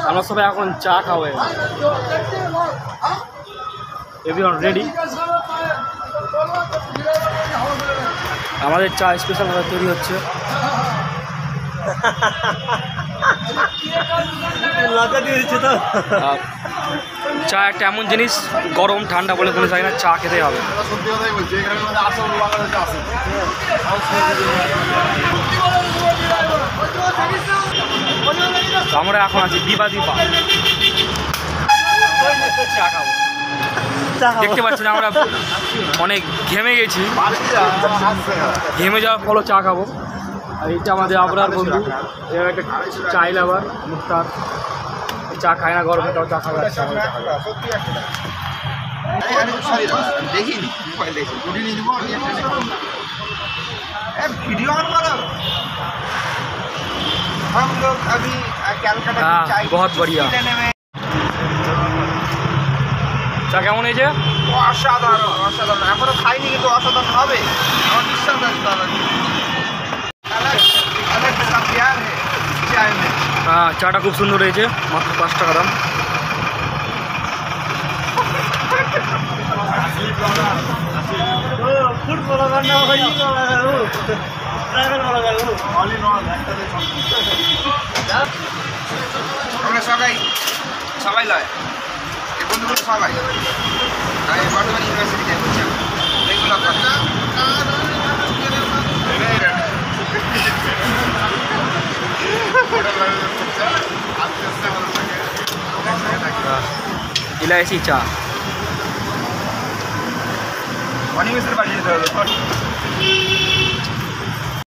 আমরা সবাই এখন চা খাওয়া এভরিওয়ান রেডি। আমাদের চা স্পেশালভাবে তৈরি হচ্ছে। চা একটা এমন জিনিস, গরম ঠান্ডা বলে কোনো যায় না, চা খেতেই হবে। আমরা এখন আছি দিবা চা খাবো। দেখতে পাচ্ছি না, আমরা অনেক ঘেমে গেছি, ঘেমে যাওয়ার ফলে চা খাবো। আর এইটা আমাদের আবরার বন্ধু, এর একটা চাই লাভার মুক্তার, চা খায় না গরমে, তাও চা খাবে। बहुत बढ़िया। চা কেমন হয়েছে? অসাধারণ অসাধারণ, এখনো খাইনি কিন্তু অসাধারণ হবে আমার বিশ্বাস আছে। হ্যাঁ, চাটা খুব সুন্দর হয়েছে, মাত্র 5 টাকা দাম। আমরা সবাই লয় এই বন্ধুগুলো সবাই আমি বর্ধমান ইউনিভার্সিটিতে বলছি রেগুলার কথা। ইলাইচি চা অনিমেষের বাড়ি যেতে হবে।